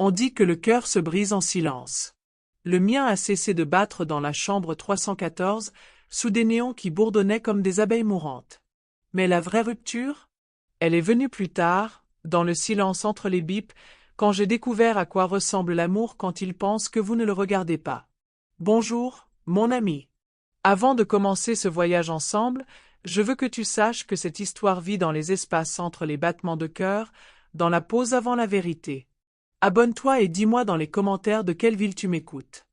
On dit que le cœur se brise en silence. Le mien a cessé de battre dans la chambre 314, sous des néons qui bourdonnaient comme des abeilles mourantes. Mais la vraie rupture? Elle est venue plus tard, dans le silence entre les bips, quand j'ai découvert à quoi ressemble l'amour quand il pense que vous ne le regardez pas. Bonjour, mon ami. Avant de commencer ce voyage ensemble, je veux que tu saches que cette histoire vit dans les espaces entre les battements de cœur, dans la pause avant la vérité. Abonne-toi et dis-moi dans les commentaires de quelle ville tu m'écoutes.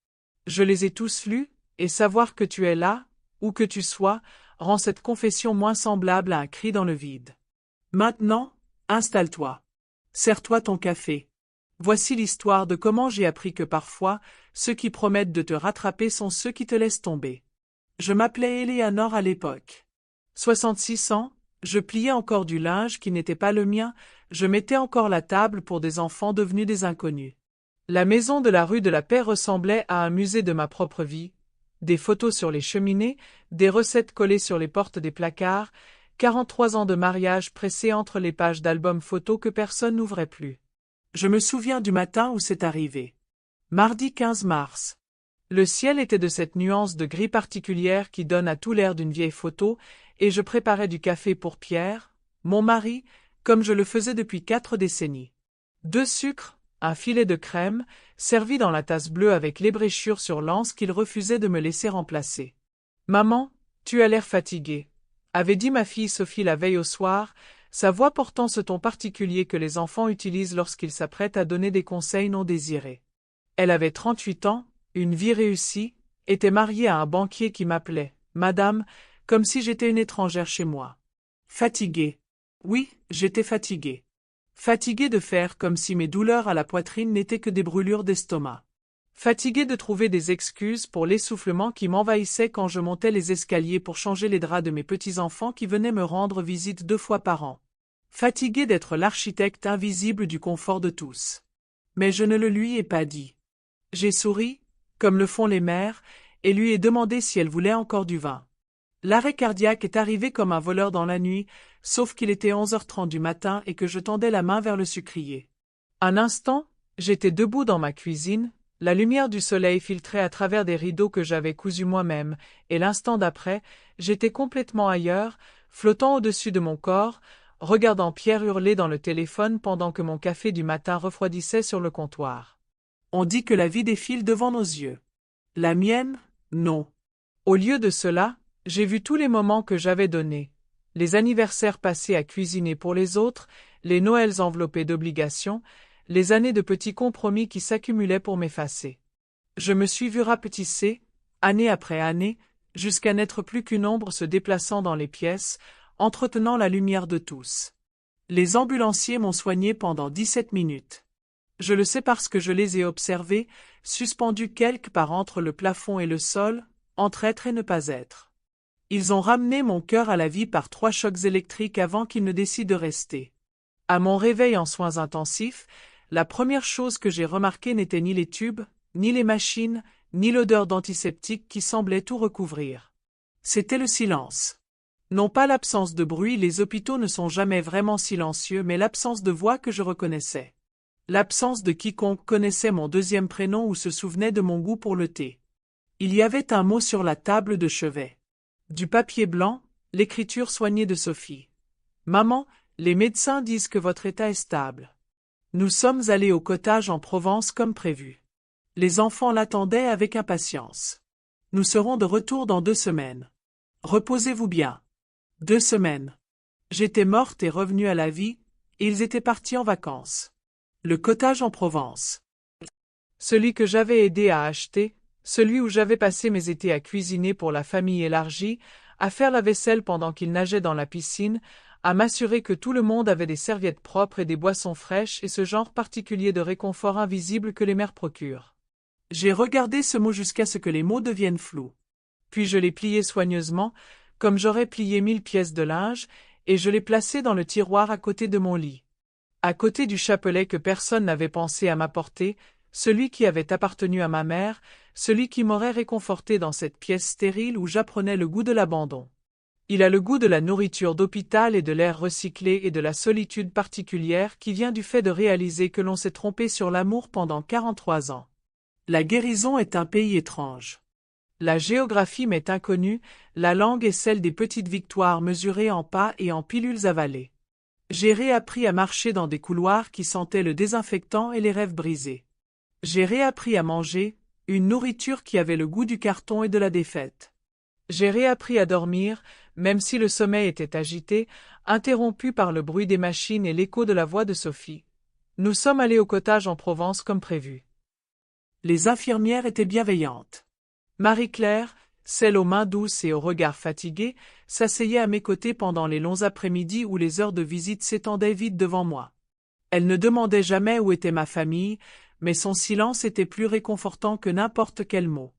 Je les ai tous lus, et savoir que tu es là, où que tu sois, rend cette confession moins semblable à un cri dans le vide. Maintenant, installe-toi. Sers-toi ton café. Voici l'histoire de comment j'ai appris que parfois, ceux qui promettent de te rattraper sont ceux qui te laissent tomber. Je m'appelais Eleanor à l'époque. 66 ans, je pliais encore du linge qui n'était pas le mien, je mettais encore la table pour des enfants devenus des inconnus. La maison de la rue de la Paix ressemblait à un musée de ma propre vie. Des photos sur les cheminées, des recettes collées sur les portes des placards, 43 ans de mariage pressés entre les pages d'albums photos que personne n'ouvrait plus. Je me souviens du matin où c'est arrivé. Mardi 15 mars. Le ciel était de cette nuance de gris particulière qui donne à tout l'air d'une vieille photo, et je préparais du café pour Pierre, mon mari, comme je le faisais depuis 4 décennies. 2 sucres, un filet de crème, servi dans la tasse bleue avec l'ébréchure sur l'anse qu'il refusait de me laisser remplacer. « Maman, tu as l'air fatiguée », avait dit ma fille Sophie la veille au soir, sa voix portant ce ton particulier que les enfants utilisent lorsqu'ils s'apprêtent à donner des conseils non désirés. Elle avait 38 ans, une vie réussie, était mariée à un banquier qui m'appelait « Madame », comme si j'étais une étrangère chez moi. Fatiguée. Oui, j'étais fatiguée. Fatiguée de faire comme si mes douleurs à la poitrine n'étaient que des brûlures d'estomac. Fatiguée de trouver des excuses pour l'essoufflement qui m'envahissait quand je montais les escaliers pour changer les draps de mes petits-enfants qui venaient me rendre visite 2 fois par an. Fatiguée d'être l'architecte invisible du confort de tous. Mais je ne le lui ai pas dit. J'ai souri, comme le font les mères, et lui ai demandé si elle voulait encore du vin. L'arrêt cardiaque est arrivé comme un voleur dans la nuit, sauf qu'il était 11h30 du matin et que je tendais la main vers le sucrier. Un instant, j'étais debout dans ma cuisine, la lumière du soleil filtrait à travers des rideaux que j'avais cousus moi-même, et l'instant d'après, j'étais complètement ailleurs, flottant au-dessus de mon corps, regardant Pierre hurler dans le téléphone pendant que mon café du matin refroidissait sur le comptoir. On dit que la vie défile devant nos yeux. La mienne, non. Au lieu de cela, j'ai vu tous les moments que j'avais donnés, les anniversaires passés à cuisiner pour les autres, les Noëls enveloppés d'obligations, les années de petits compromis qui s'accumulaient pour m'effacer. Je me suis vu rapetisser, année après année, jusqu'à n'être plus qu'une ombre se déplaçant dans les pièces, entretenant la lumière de tous. Les ambulanciers m'ont soigné pendant 17 minutes. Je le sais parce que je les ai observés, suspendus quelque part entre le plafond et le sol, entre être et ne pas être. Ils ont ramené mon cœur à la vie par 3 chocs électriques avant qu'il ne décide de rester. À mon réveil en soins intensifs, la première chose que j'ai remarquée n'était ni les tubes, ni les machines, ni l'odeur d'antiseptique qui semblait tout recouvrir. C'était le silence. Non pas l'absence de bruit, les hôpitaux ne sont jamais vraiment silencieux, mais l'absence de voix que je reconnaissais. L'absence de quiconque connaissait mon 2e prénom ou se souvenait de mon goût pour le thé. Il y avait un mot sur la table de chevet. Du papier blanc, l'écriture soignée de Sophie. « Maman, les médecins disent que votre état est stable. » Nous sommes allés au cottage en Provence comme prévu. Les enfants l'attendaient avec impatience. Nous serons de retour dans 2 semaines. Reposez-vous bien. 2 semaines. J'étais morte et revenue à la vie, et ils étaient partis en vacances. Le cottage en Provence. Celui que j'avais aidé à acheter, celui où j'avais passé mes étés à cuisiner pour la famille élargie, à faire la vaisselle pendant qu'ils nageaient dans la piscine, à m'assurer que tout le monde avait des serviettes propres et des boissons fraîches et ce genre particulier de réconfort invisible que les mères procurent. J'ai regardé ce mot jusqu'à ce que les mots deviennent flous. Puis je l'ai plié soigneusement, comme j'aurais plié 1000 pièces de linge, et je l'ai placé dans le tiroir à côté de mon lit. À côté du chapelet que personne n'avait pensé à m'apporter, celui qui avait appartenu à ma mère, celui qui m'aurait réconforté dans cette pièce stérile où j'apprenais le goût de l'abandon. Il a le goût de la nourriture d'hôpital et de l'air recyclé et de la solitude particulière qui vient du fait de réaliser que l'on s'est trompé sur l'amour pendant 43 ans. La guérison est un pays étrange. La géographie m'est inconnue, la langue est celle des petites victoires mesurées en pas et en pilules avalées. J'ai réappris à marcher dans des couloirs qui sentaient le désinfectant et les rêves brisés. J'ai réappris à manger, une nourriture qui avait le goût du carton et de la défaite. J'ai réappris à dormir, même si le sommeil était agité, interrompu par le bruit des machines et l'écho de la voix de Sophie. Nous sommes allés au cottage en Provence comme prévu. Les infirmières étaient bienveillantes. Marie-Claire, celle aux mains douces et au regard fatigué, s'asseyait à mes côtés pendant les longs après-midi où les heures de visite s'étendaient vite devant moi. Elle ne demandait jamais où était ma famille, mais son silence était plus réconfortant que n'importe quel mot.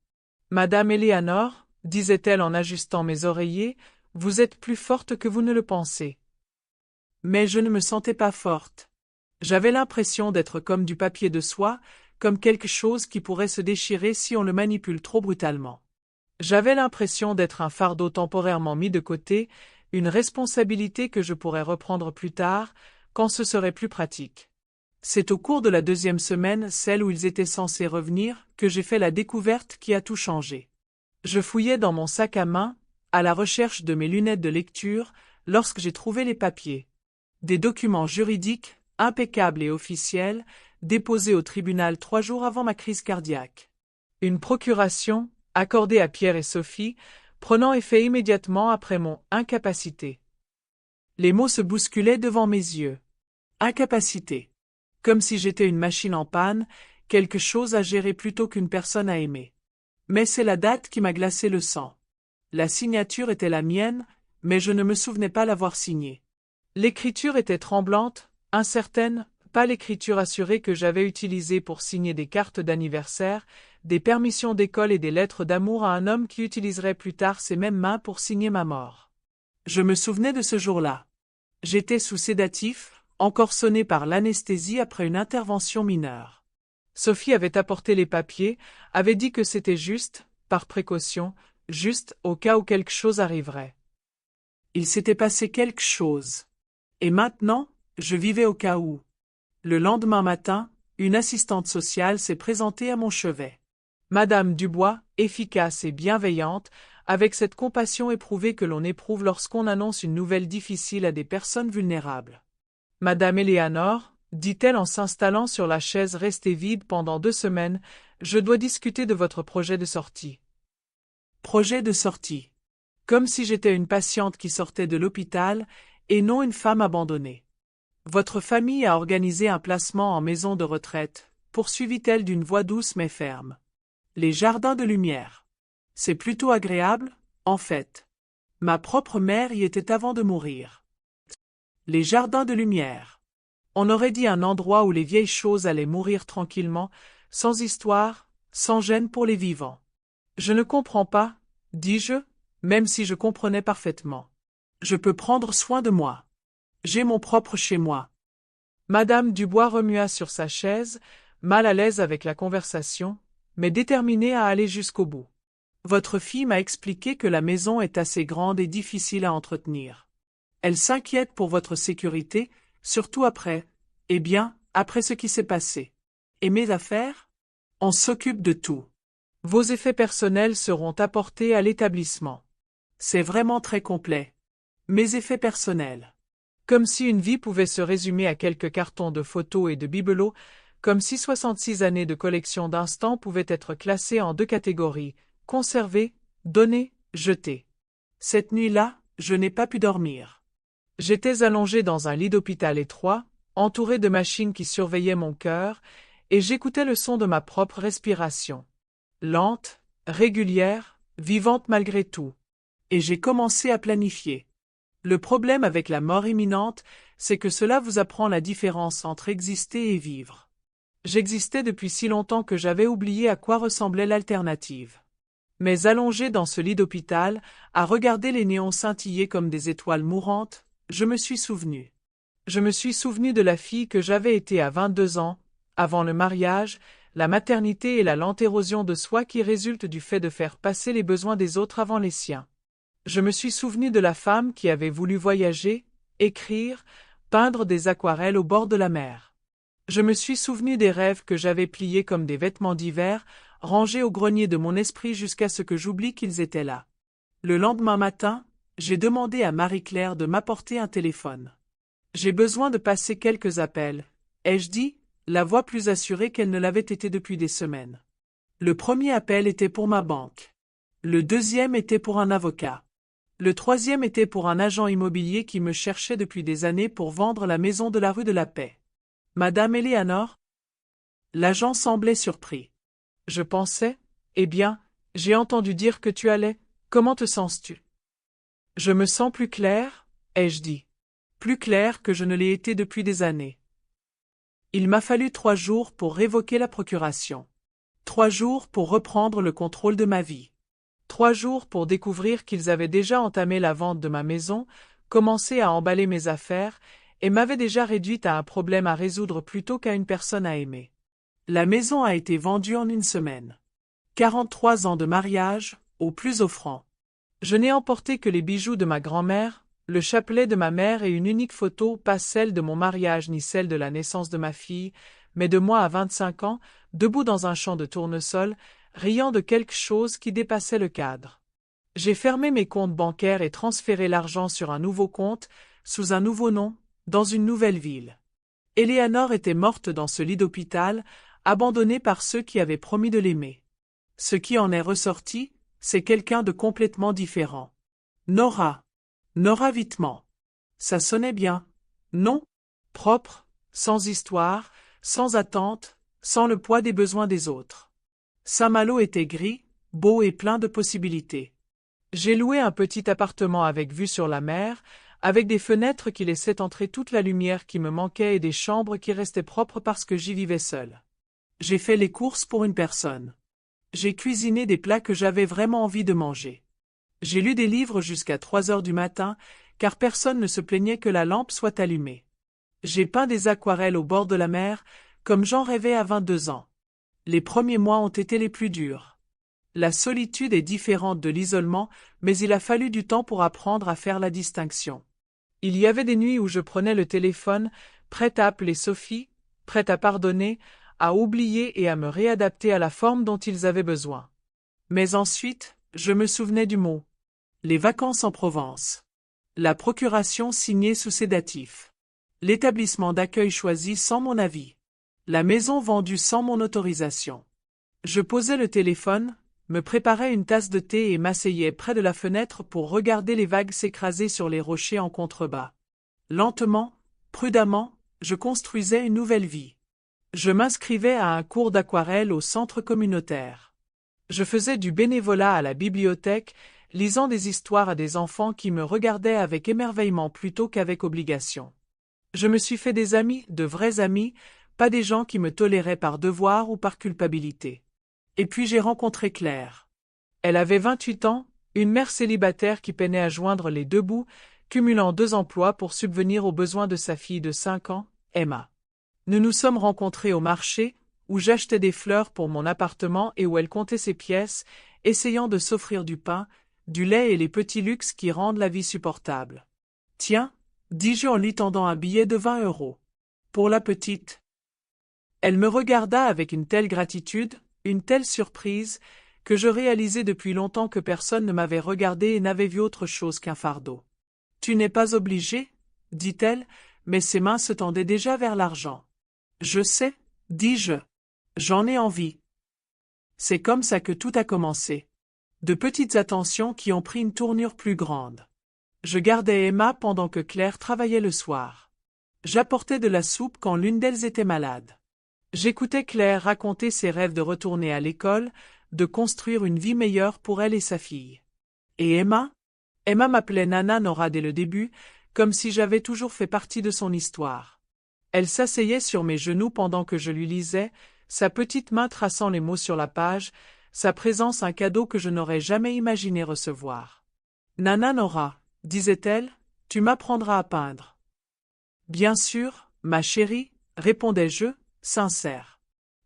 Madame Éléanore, disait-elle en ajustant mes oreillers, vous êtes plus forte que vous ne le pensez. Mais je ne me sentais pas forte. J'avais l'impression d'être comme du papier de soie, comme quelque chose qui pourrait se déchirer si on le manipule trop brutalement. J'avais l'impression d'être un fardeau temporairement mis de côté, une responsabilité que je pourrais reprendre plus tard, quand ce serait plus pratique. C'est au cours de la 2e semaine, celle où ils étaient censés revenir, que j'ai fait la découverte qui a tout changé. Je fouillais dans mon sac à main, à la recherche de mes lunettes de lecture, lorsque j'ai trouvé les papiers. Des documents juridiques, impeccables et officiels, déposés au tribunal 3 jours avant ma crise cardiaque. Une procuration, accordée à Pierre et Sophie, prenant effet immédiatement après mon incapacité. Les mots se bousculaient devant mes yeux. Incapacité. Comme si j'étais une machine en panne, quelque chose à gérer plutôt qu'une personne à aimer. Mais c'est la date qui m'a glacé le sang. La signature était la mienne, mais je ne me souvenais pas l'avoir signée. L'écriture était tremblante, incertaine, pas l'écriture assurée que j'avais utilisée pour signer des cartes d'anniversaire, des permissions d'école et des lettres d'amour à un homme qui utiliserait plus tard ses mêmes mains pour signer ma mort. Je me souvenais de ce jour-là. J'étais sous sédatif, encore sonné par l'anesthésie après une intervention mineure. Sophie avait apporté les papiers, avait dit que c'était juste, par précaution, juste au cas où quelque chose arriverait. Il s'était passé quelque chose. Et maintenant, je vivais au cas où. Le lendemain matin, une assistante sociale s'est présentée à mon chevet. Madame Dubois, efficace et bienveillante, avec cette compassion éprouvée que l'on éprouve lorsqu'on annonce une nouvelle difficile à des personnes vulnérables. Madame Éléanore, dit-elle en s'installant sur la chaise restée vide pendant 2 semaines, je dois discuter de votre projet de sortie. Projet de sortie. Comme si j'étais une patiente qui sortait de l'hôpital, et non une femme abandonnée. Votre famille a organisé un placement en maison de retraite, poursuivit-elle d'une voix douce mais ferme. Les jardins de lumière. C'est plutôt agréable, en fait. Ma propre mère y était avant de mourir. Les jardins de lumière. On aurait dit un endroit où les vieilles choses allaient mourir tranquillement, sans histoire, sans gêne pour les vivants. Je ne comprends pas, dis-je, même si je comprenais parfaitement. Je peux prendre soin de moi. J'ai mon propre chez moi. Madame Dubois remua sur sa chaise, mal à l'aise avec la conversation, mais déterminée à aller jusqu'au bout. Votre fille m'a expliqué que la maison est assez grande et difficile à entretenir. Elle s'inquiète pour votre sécurité, surtout après, après ce qui s'est passé. Et mes affaires? On s'occupe de tout. Vos effets personnels seront apportés à l'établissement. C'est vraiment très complet. Mes effets personnels. Comme si une vie pouvait se résumer à quelques cartons de photos et de bibelots, comme si 66 années de collection d'instants pouvaient être classées en 2 catégories, conservées, données, jetées. Cette nuit-là, je n'ai pas pu dormir. J'étais allongé dans un lit d'hôpital étroit, entouré de machines qui surveillaient mon cœur, et j'écoutais le son de ma propre respiration. Lente, régulière, vivante malgré tout. Et j'ai commencé à planifier. Le problème avec la mort imminente, c'est que cela vous apprend la différence entre exister et vivre. J'existais depuis si longtemps que j'avais oublié à quoi ressemblait l'alternative. Mais allongé dans ce lit d'hôpital, à regarder les néons scintiller comme des étoiles mourantes, je me suis souvenu. Je me suis souvenu de la fille que j'avais été à 22 ans, avant le mariage, la maternité et la lente érosion de soi qui résulte du fait de faire passer les besoins des autres avant les siens. Je me suis souvenu de la femme qui avait voulu voyager, écrire, peindre des aquarelles au bord de la mer. Je me suis souvenu des rêves que j'avais pliés comme des vêtements d'hiver, rangés au grenier de mon esprit jusqu'à ce que j'oublie qu'ils étaient là. Le lendemain matin, j'ai demandé à Marie-Claire de m'apporter un téléphone. J'ai besoin de passer quelques appels, ai-je dit, la voix plus assurée qu'elle ne l'avait été depuis des semaines. Le premier appel était pour ma banque. Le deuxième était pour un avocat. Le troisième était pour un agent immobilier qui me cherchait depuis des années pour vendre la maison de la rue de la Paix. Madame Eleanor? L'agent semblait surpris. Je pensais, eh bien, j'ai entendu dire que tu allais, comment te sens-tu? Je me sens plus clair, ai-je dit. Plus clair que je ne l'ai été depuis des années. Il m'a fallu 3 jours pour révoquer la procuration. 3 jours pour reprendre le contrôle de ma vie. 3 jours pour découvrir qu'ils avaient déjà entamé la vente de ma maison, commencé à emballer mes affaires, et m'avaient déjà réduite à un problème à résoudre plutôt qu'à une personne à aimer. La maison a été vendue en 1 semaine. 43 ans de mariage, au plus offrant. Je n'ai emporté que les bijoux de ma grand-mère, le chapelet de ma mère et une unique photo, pas celle de mon mariage ni celle de la naissance de ma fille, mais de moi à 25 ans, debout dans un champ de tournesol, riant de quelque chose qui dépassait le cadre. J'ai fermé mes comptes bancaires et transféré l'argent sur un nouveau compte, sous un nouveau nom, dans une nouvelle ville. Eleanor était morte dans ce lit d'hôpital, abandonnée par ceux qui avaient promis de l'aimer. Ce qui en est ressorti, c'est quelqu'un de complètement différent. Nora. Nora Vitement. Ça sonnait bien, non? Propre, sans histoire, sans attente, sans le poids des besoins des autres. Saint-Malo était gris, beau et plein de possibilités. J'ai loué un petit appartement avec vue sur la mer, avec des fenêtres qui laissaient entrer toute la lumière qui me manquait et des chambres qui restaient propres parce que j'y vivais seule. J'ai fait les courses pour une personne. J'ai cuisiné des plats que j'avais vraiment envie de manger. J'ai lu des livres jusqu'à 3 heures du matin, car personne ne se plaignait que la lampe soit allumée. J'ai peint des aquarelles au bord de la mer, comme j'en rêvais à 22 ans. Les premiers mois ont été les plus durs. La solitude est différente de l'isolement, mais il a fallu du temps pour apprendre à faire la distinction. Il y avait des nuits où je prenais le téléphone, prête à appeler Sophie, prête à pardonner, à oublier et à me réadapter à la forme dont ils avaient besoin. Mais ensuite, je me souvenais du mot. Les vacances en Provence. La procuration signée sous sédatif. L'établissement d'accueil choisi sans mon avis. La maison vendue sans mon autorisation. Je posais le téléphone, me préparais une tasse de thé et m'asseyais près de la fenêtre pour regarder les vagues s'écraser sur les rochers en contrebas. Lentement, prudemment, je construisais une nouvelle vie. Je m'inscrivais à un cours d'aquarelle au centre communautaire. Je faisais du bénévolat à la bibliothèque, lisant des histoires à des enfants qui me regardaient avec émerveillement plutôt qu'avec obligation. Je me suis fait des amis, de vrais amis, pas des gens qui me toléraient par devoir ou par culpabilité. Et puis j'ai rencontré Claire. Elle avait 28 ans, une mère célibataire qui peinait à joindre les 2 bouts, cumulant 2 emplois pour subvenir aux besoins de sa fille de 5 ans, Emma. Nous nous sommes rencontrés au marché, où j'achetais des fleurs pour mon appartement et où elle comptait ses pièces, essayant de s'offrir du pain, du lait et les petits luxes qui rendent la vie supportable. Tiens, dis-je en lui tendant un billet de 20 €. Pour la petite. Elle me regarda avec une telle gratitude, une telle surprise, que je réalisai depuis longtemps que personne ne m'avait regardé et n'avait vu autre chose qu'un fardeau. Tu n'es pas obligé, dit-elle, mais ses mains se tendaient déjà vers l'argent. Je sais, dis-je. J'en ai envie. C'est comme ça que tout a commencé. De petites attentions qui ont pris une tournure plus grande. Je gardais Emma pendant que Claire travaillait le soir. J'apportais de la soupe quand l'une d'elles était malade. J'écoutais Claire raconter ses rêves de retourner à l'école, de construire une vie meilleure pour elle et sa fille. Et Emma? Emma m'appelait Nana Nora dès le début, comme si j'avais toujours fait partie de son histoire. Elle s'asseyait sur mes genoux pendant que je lui lisais, sa petite main traçant les mots sur la page, sa présence un cadeau que je n'aurais jamais imaginé recevoir. Nana Nora, disait-elle, tu m'apprendras à peindre. Bien sûr, ma chérie, répondais-je, sincère.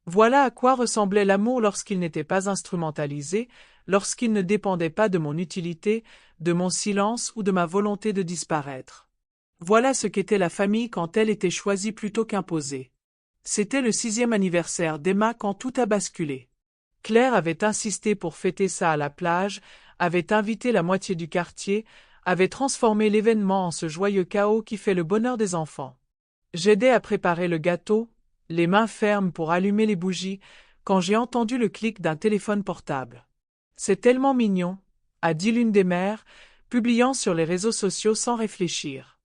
Voilà à quoi ressemblait l'amour lorsqu'il n'était pas instrumentalisé, lorsqu'il ne dépendait pas de mon utilité, de mon silence ou de ma volonté de disparaître. Voilà ce qu'était la famille quand elle était choisie plutôt qu'imposée. C'était le 6e anniversaire d'Emma quand tout a basculé. Claire avait insisté pour fêter ça à la plage, avait invité la moitié du quartier, avait transformé l'événement en ce joyeux chaos qui fait le bonheur des enfants. J'aidais à préparer le gâteau, les mains fermes pour allumer les bougies, quand j'ai entendu le clic d'un téléphone portable. C'est tellement mignon, a dit l'une des mères, publiant sur les réseaux sociaux sans réfléchir.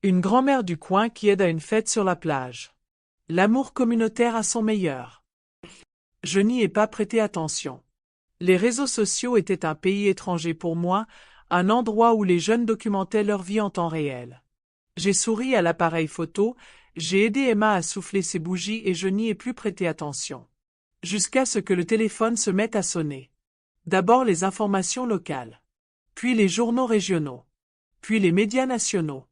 Une grand-mère du coin qui aide à une fête sur la plage. L'amour communautaire à son meilleur. Je n'y ai pas prêté attention. Les réseaux sociaux étaient un pays étranger pour moi, un endroit où les jeunes documentaient leur vie en temps réel. J'ai souri à l'appareil photo, j'ai aidé Emma à souffler ses bougies et je n'y ai plus prêté attention. Jusqu'à ce que le téléphone se mette à sonner. D'abord les informations locales. Puis les journaux régionaux. Puis les médias nationaux.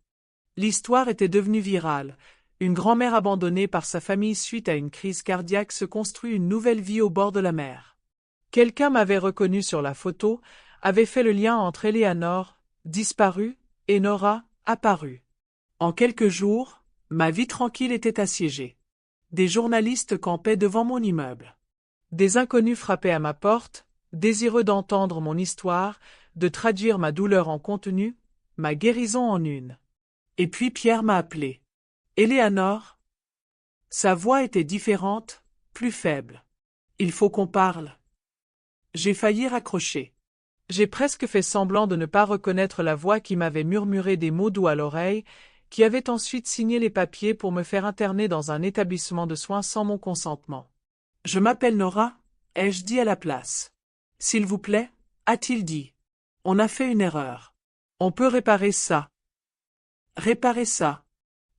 L'histoire était devenue virale. Une grand-mère abandonnée par sa famille suite à une crise cardiaque se construit une nouvelle vie au bord de la mer. Quelqu'un m'avait reconnu sur la photo, avait fait le lien entre Eleanor, disparue, et Nora, apparue. En quelques jours, ma vie tranquille était assiégée. Des journalistes campaient devant mon immeuble. Des inconnus frappaient à ma porte, désireux d'entendre mon histoire, de traduire ma douleur en contenu, ma guérison en une. Et puis Pierre m'a appelé. Eleanor. Sa voix était différente, plus faible. Il faut qu'on parle. J'ai failli raccrocher. J'ai presque fait semblant de ne pas reconnaître la voix qui m'avait murmuré des mots doux à l'oreille, qui avait ensuite signé les papiers pour me faire interner dans un établissement de soins sans mon consentement. Je m'appelle Nora, ai-je dit à la place. S'il vous plaît, a-t-il dit. On a fait une erreur. On peut réparer ça. Réparer ça.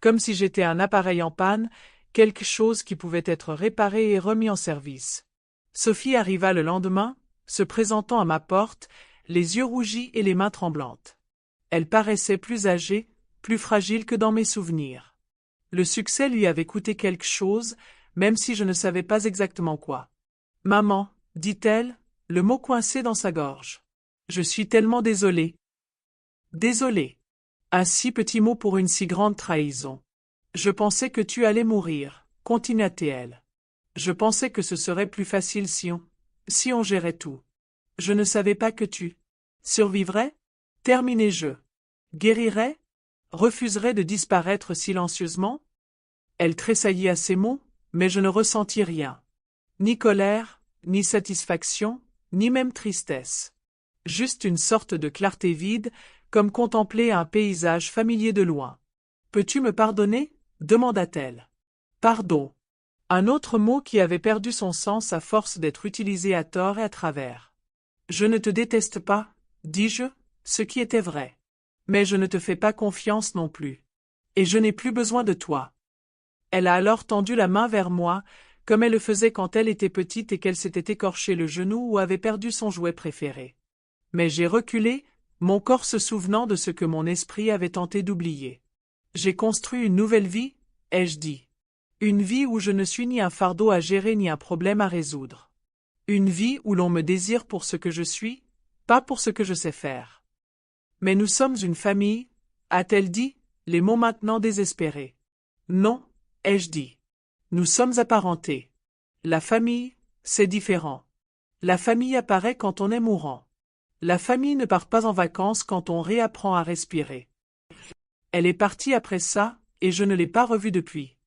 Comme si j'étais un appareil en panne, quelque chose qui pouvait être réparé et remis en service. Sophie arriva le lendemain, se présentant à ma porte, les yeux rougis et les mains tremblantes. Elle paraissait plus âgée, plus fragile que dans mes souvenirs. Le succès lui avait coûté quelque chose, même si je ne savais pas exactement quoi. « Maman, dit-elle, le mot coincé dans sa gorge. Je suis tellement désolée. » Désolée. Un si petit mot pour une si grande trahison. Je pensais que tu allais mourir, continua-t-elle. Je pensais que ce serait plus facile si on gérait tout. Je ne savais pas que tu survivrais, terminais-je, guérirais, refuserais de disparaître silencieusement. Elle tressaillit à ces mots, mais je ne ressentis rien. Ni colère, ni satisfaction, ni même tristesse. Juste une sorte de clarté vide, comme contempler un paysage familier de loin. « Peux-tu me pardonner ?» demanda-t-elle. « Pardon. » Un autre mot qui avait perdu son sens à force d'être utilisé à tort et à travers. « Je ne te déteste pas, dis-je, ce qui était vrai. Mais je ne te fais pas confiance non plus. Et je n'ai plus besoin de toi. » Elle a alors tendu la main vers moi, comme elle le faisait quand elle était petite et qu'elle s'était écorché le genou ou avait perdu son jouet préféré. Mais j'ai reculé, mon corps se souvenant de ce que mon esprit avait tenté d'oublier. J'ai construit une nouvelle vie, ai-je dit. Une vie où je ne suis ni un fardeau à gérer ni un problème à résoudre. Une vie où l'on me désire pour ce que je suis, pas pour ce que je sais faire. Mais nous sommes une famille, a-t-elle dit, les mots maintenant désespérés. Non, ai-je dit. Nous sommes apparentés. La famille, c'est différent. La famille apparaît quand on est mourant. La famille ne part pas en vacances quand on réapprend à respirer. Elle est partie après ça, et je ne l'ai pas revue depuis.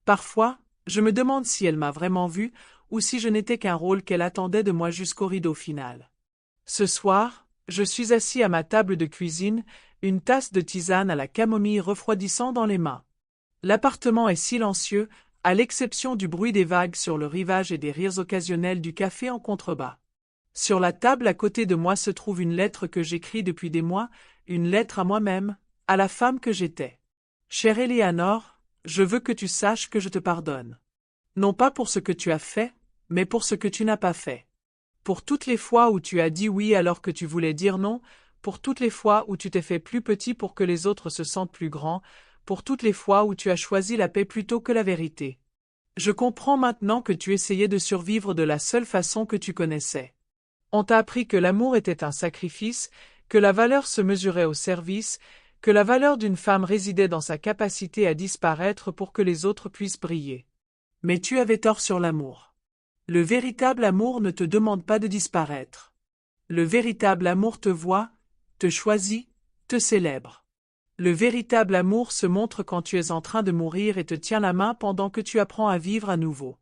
Parfois, je me demande si elle m'a vraiment vu, ou si je n'étais qu'un rôle qu'elle attendait de moi jusqu'au rideau final. Ce soir, je suis assis à ma table de cuisine, une tasse de tisane à la camomille refroidissant dans les mains. L'appartement est silencieux, à l'exception du bruit des vagues sur le rivage et des rires occasionnels du café en contrebas. Sur la table à côté de moi se trouve une lettre que j'écris depuis des mois, une lettre à moi-même, à la femme que j'étais. Chère Eleanor, je veux que tu saches que je te pardonne. Non pas pour ce que tu as fait, mais pour ce que tu n'as pas fait. Pour toutes les fois où tu as dit oui alors que tu voulais dire non, pour toutes les fois où tu t'es fait plus petit pour que les autres se sentent plus grands, pour toutes les fois où tu as choisi la paix plutôt que la vérité. Je comprends maintenant que tu essayais de survivre de la seule façon que tu connaissais. On t'a appris que l'amour était un sacrifice, que la valeur se mesurait au service, que la valeur d'une femme résidait dans sa capacité à disparaître pour que les autres puissent briller. Mais tu avais tort sur l'amour. Le véritable amour ne te demande pas de disparaître. Le véritable amour te voit, te choisit, te célèbre. Le véritable amour se montre quand tu es en train de mourir et te tient la main pendant que tu apprends à vivre à nouveau.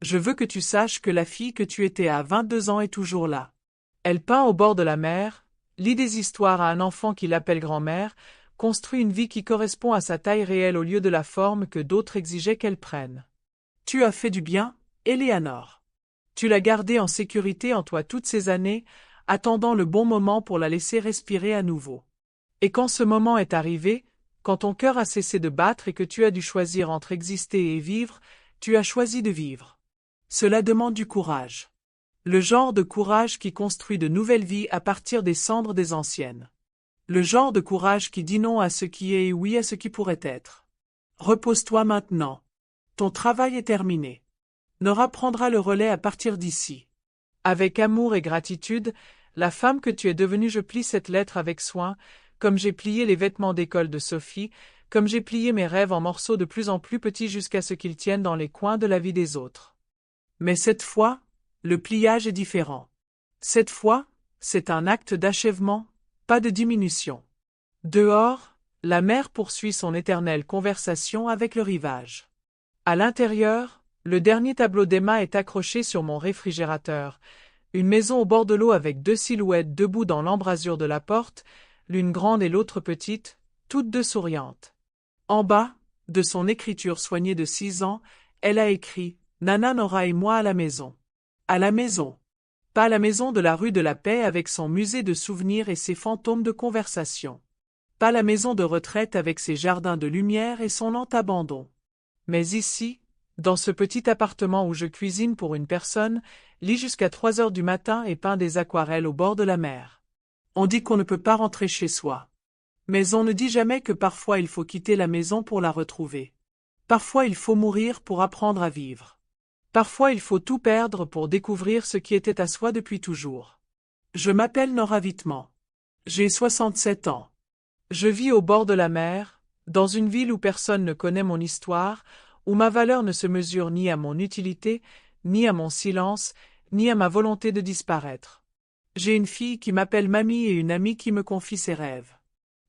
Je veux que tu saches que la fille que tu étais à 22 ans est toujours là. Elle peint au bord de la mer, lit des histoires à un enfant qui l'appelle grand-mère, construit une vie qui correspond à sa taille réelle au lieu de la forme que d'autres exigeaient qu'elle prenne. Tu as fait du bien, Eleanor. Tu l'as gardée en sécurité en toi toutes ces années, attendant le bon moment pour la laisser respirer à nouveau. Et quand ce moment est arrivé, quand ton cœur a cessé de battre et que tu as dû choisir entre exister et vivre, tu as choisi de vivre. Cela demande du courage. Le genre de courage qui construit de nouvelles vies à partir des cendres des anciennes. Le genre de courage qui dit non à ce qui est et oui à ce qui pourrait être. Repose-toi maintenant. Ton travail est terminé. Nora prendra le relais à partir d'ici. Avec amour et gratitude, la femme que tu es devenue, je plie cette lettre avec soin, comme j'ai plié les vêtements d'école de Sophie, comme j'ai plié mes rêves en morceaux de plus en plus petits jusqu'à ce qu'ils tiennent dans les coins de la vie des autres. Mais cette fois, le pliage est différent. Cette fois, c'est un acte d'achèvement, pas de diminution. Dehors, la mer poursuit son éternelle conversation avec le rivage. À l'intérieur, le dernier tableau d'Emma est accroché sur mon réfrigérateur, une maison au bord de l'eau avec deux silhouettes debout dans l'embrasure de la porte, l'une grande et l'autre petite, toutes deux souriantes. En bas, de son écriture soignée de 6 ans, elle a écrit « Nana, Nora et moi à la maison ». À la maison. Pas la maison de la rue de la Paix avec son musée de souvenirs et ses fantômes de conversation. Pas la maison de retraite avec ses jardins de lumière et son lent abandon. Mais ici, dans ce petit appartement où je cuisine pour une personne, lis jusqu'à 3 heures du matin et peins des aquarelles au bord de la mer. On dit qu'on ne peut pas rentrer chez soi. Mais on ne dit jamais que parfois il faut quitter la maison pour la retrouver. Parfois il faut mourir pour apprendre à vivre. Parfois il faut tout perdre pour découvrir ce qui était à soi depuis toujours. Je m'appelle Nora Wittmann. J'ai 67 ans. Je vis au bord de la mer, dans une ville où personne ne connaît mon histoire, où ma valeur ne se mesure ni à mon utilité, ni à mon silence, ni à ma volonté de disparaître. J'ai une fille qui m'appelle mamie et une amie qui me confie ses rêves.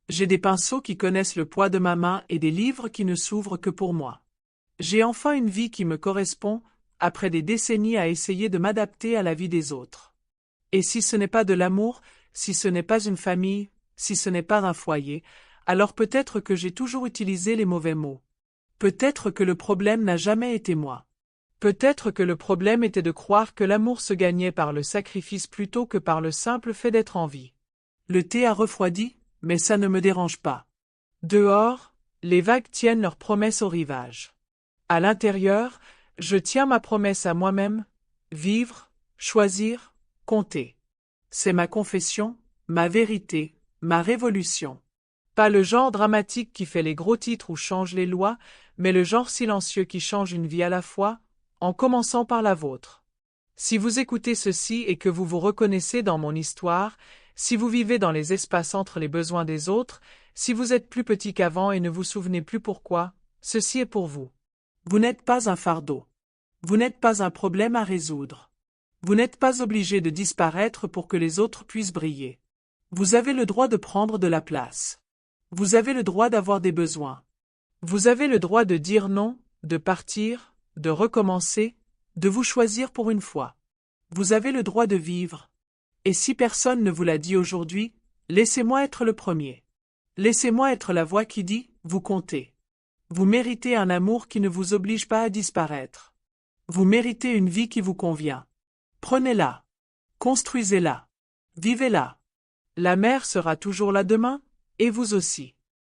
J'ai des pinceaux qui connaissent le poids de ma main et des livres qui ne s'ouvrent que pour moi. J'ai enfin une vie qui me correspond, après des décennies à essayer de m'adapter à la vie des autres. Et si ce n'est pas de l'amour, si ce n'est pas une famille, si ce n'est pas un foyer, alors peut-être que j'ai toujours utilisé les mauvais mots. Peut-être que le problème n'a jamais été moi. Peut-être que le problème était de croire que l'amour se gagnait par le sacrifice plutôt que par le simple fait d'être en vie. Le thé a refroidi, mais ça ne me dérange pas. Dehors, les vagues tiennent leurs promesses au rivage. À l'intérieur, je tiens ma promesse à moi-même, vivre, choisir, compter. C'est ma confession, ma vérité, ma révolution. Pas le genre dramatique qui fait les gros titres ou change les lois, mais le genre silencieux qui change une vie à la fois, en commençant par la vôtre. Si vous écoutez ceci et que vous vous reconnaissez dans mon histoire, si vous vivez dans les espaces entre les besoins des autres, si vous êtes plus petit qu'avant et ne vous souvenez plus pourquoi, ceci est pour vous. Vous n'êtes pas un fardeau. Vous n'êtes pas un problème à résoudre. Vous n'êtes pas obligé de disparaître pour que les autres puissent briller. Vous avez le droit de prendre de la place. Vous avez le droit d'avoir des besoins. Vous avez le droit de dire non, de partir, de recommencer, de vous choisir pour une fois. Vous avez le droit de vivre. Et si personne ne vous l'a dit aujourd'hui, laissez-moi être le premier. Laissez-moi être la voix qui dit « Vous comptez ». Vous méritez un amour qui ne vous oblige pas à disparaître. Vous méritez une vie qui vous convient. Prenez-la. Construisez-la. Vivez-la. La mer sera toujours là demain, et vous aussi.